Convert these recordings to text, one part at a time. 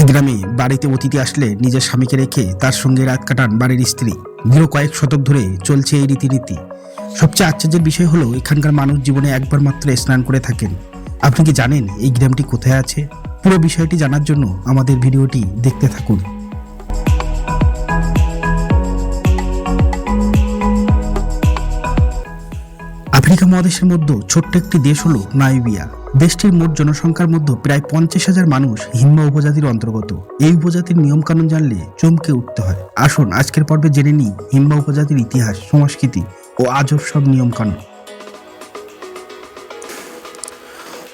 গ্রামে বাড়িতে অতিথি আসলে নিজের স্বামীকে রেখে তার সঙ্গে রাত কাটান বাড়ির স্ত্রী। দীর্ঘ কয়েক শতক ধরে চলছে এই রীতিনীতি। সবচেয়ে আশ্চর্যের বিষয় হলো এখানকার মানুষ জীবনে একবার মাত্র স্নান করে থাকেন। আপনি কি জানেন এই গ্রামটি কোথায় আছে? পুরো বিষয়টি জানার জন্য আমাদের ভিডিওটি দেখতে থাকুন। আফ্রিকা মহাদেশের মধ্যে ছোট্ট একটি দেশ হলো নামিবিয়া। দেশটির মোট জনসংখ্যার মধ্যে প্রায় 50,000 মানুষ হিম্বা উপজাতির অন্তর্গত। এই উপজাতির নিয়মকানুন জানলে চমকে উঠতে হয়। আসুন আজকের পর্বে জেনে নিই হিম্বা উপজাতির ইতিহাস, সংস্কৃতি ও আজব সব নিয়মকানুন।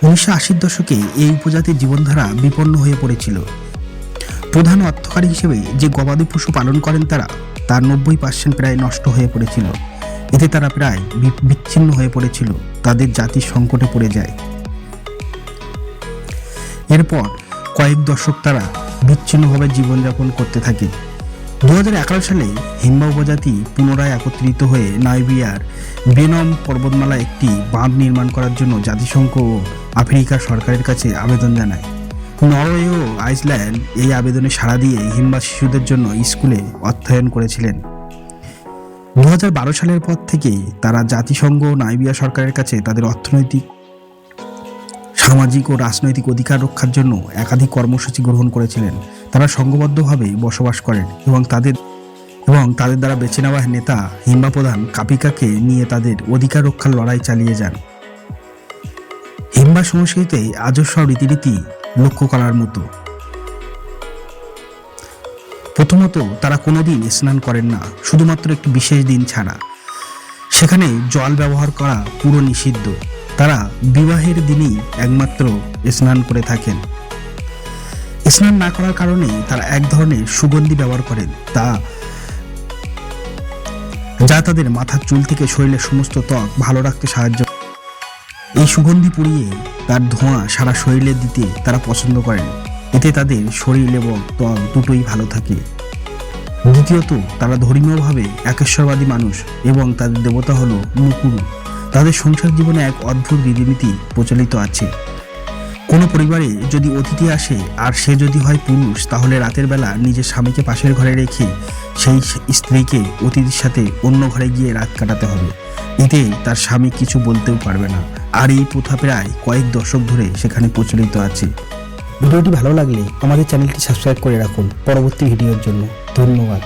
1980-র দশকে এই উপজাতির জীবনধারা বিপন্ন হয়ে পড়েছিল। প্রধান অর্থকারী হিসেবে যে গবাদি পশু পালন করেন তার 90% প্রায় নষ্ট হয়ে পড়েছিল। এতে তারা প্রায় বিচ্ছিন্ন হয়ে পড়েছিল, তাদের জাতি সংকটে পড়ে যায়। এরপর কয়েক দশক তারা বিচ্ছিন্নভাবে জীবনযাপন করতে থাকে। 2011 সালে হিম্বা উপজাতি পুনরায় একত্রিত হয়ে নামিবিয়ার বেনম পর্বতমালা একটি বাঁধ নির্মাণ করার জন্য জাতিসংঘ ও আফ্রিকার সরকারের কাছে আবেদন জানায়। নরওয়ে ও আইসল্যান্ড এই আবেদনে সাড়া দিয়ে হিম্বা শিশুদের জন্য স্কুলে অধ্যয়ন করেছিলেন। 2012 সালের পর থেকে তারা জাতিসংঘ ও নামিবিয়া সরকারের কাছে তাদের অর্থনৈতিক, সামাজিক ও রাজনৈতিক অধিকার রক্ষার জন্য একাধিক কর্মসূচি গ্রহণ করেছিলেন। তারা সংঘবদ্ধভাবে বসবাস করেন এবং তাদের দ্বারা বেছে নেওয়া নেতা হিম্বা প্রধান কাপিকাকে নিয়ে তাদের অধিকার রক্ষার লড়াই চালিয়ে যান। হিম্বা সংস্কৃতিতে আজব সব রীতিনীতি লক্ষ্য করার মতো। প্রথমত, তারা কোনোদিন স্নান করেন না, শুধুমাত্র একটি বিশেষ দিন ছাড়া। সেখানে জল ব্যবহার করা পুরো নিষিদ্ধ। তারা বিবাহের দিনই একমাত্র স্নান করে থাকেন। স্নান না করার কারণে তারা এক ধরনের সুগন্ধি ব্যবহার করেন, যা তাদের মাথার চুল থেকে শরীরের সমস্ত ত্বক ভালো রাখতে সাহায্য করে। এই সুগন্ধি পুড়িয়ে তার ধোঁয়া সারা শরীরে দিতে তারা পছন্দ করেন। এতে তাদের শরীর এবং ত্বক দুটোই ভালো থাকে। দ্বিতীয়ত, তারা ধর্মীয়ভাবে একেশ্বরবাদী মানুষ এবং তাদের দেবতা হলো মুকুরু। তাদের সংসার জীবনে এক অদ্ভুত রীতিনীতি প্রচলিত আছে। কোনো পরিবারে যদি অতিথি আসে আর সে যদি হয় পুরুষ, তাহলে রাতের বেলা নিজের স্বামীকে পাশের ঘরে রেখে সেই স্ত্রীকে অতিথির সাথে অন্য ঘরে গিয়ে রাত কাটাতে হবে। এতে তার স্বামী কিছু বলতেও পারবে না। আর এই প্রথা প্রায় কয়েক দশক ধরে সেখানে প্রচলিত আছে। ভিডিওটি ভালো লাগলে আমাদের চ্যানেলটি সাবস্ক্রাইব করে রাখুন পরবর্তী ভিডিওর জন্য। ধন্যবাদ।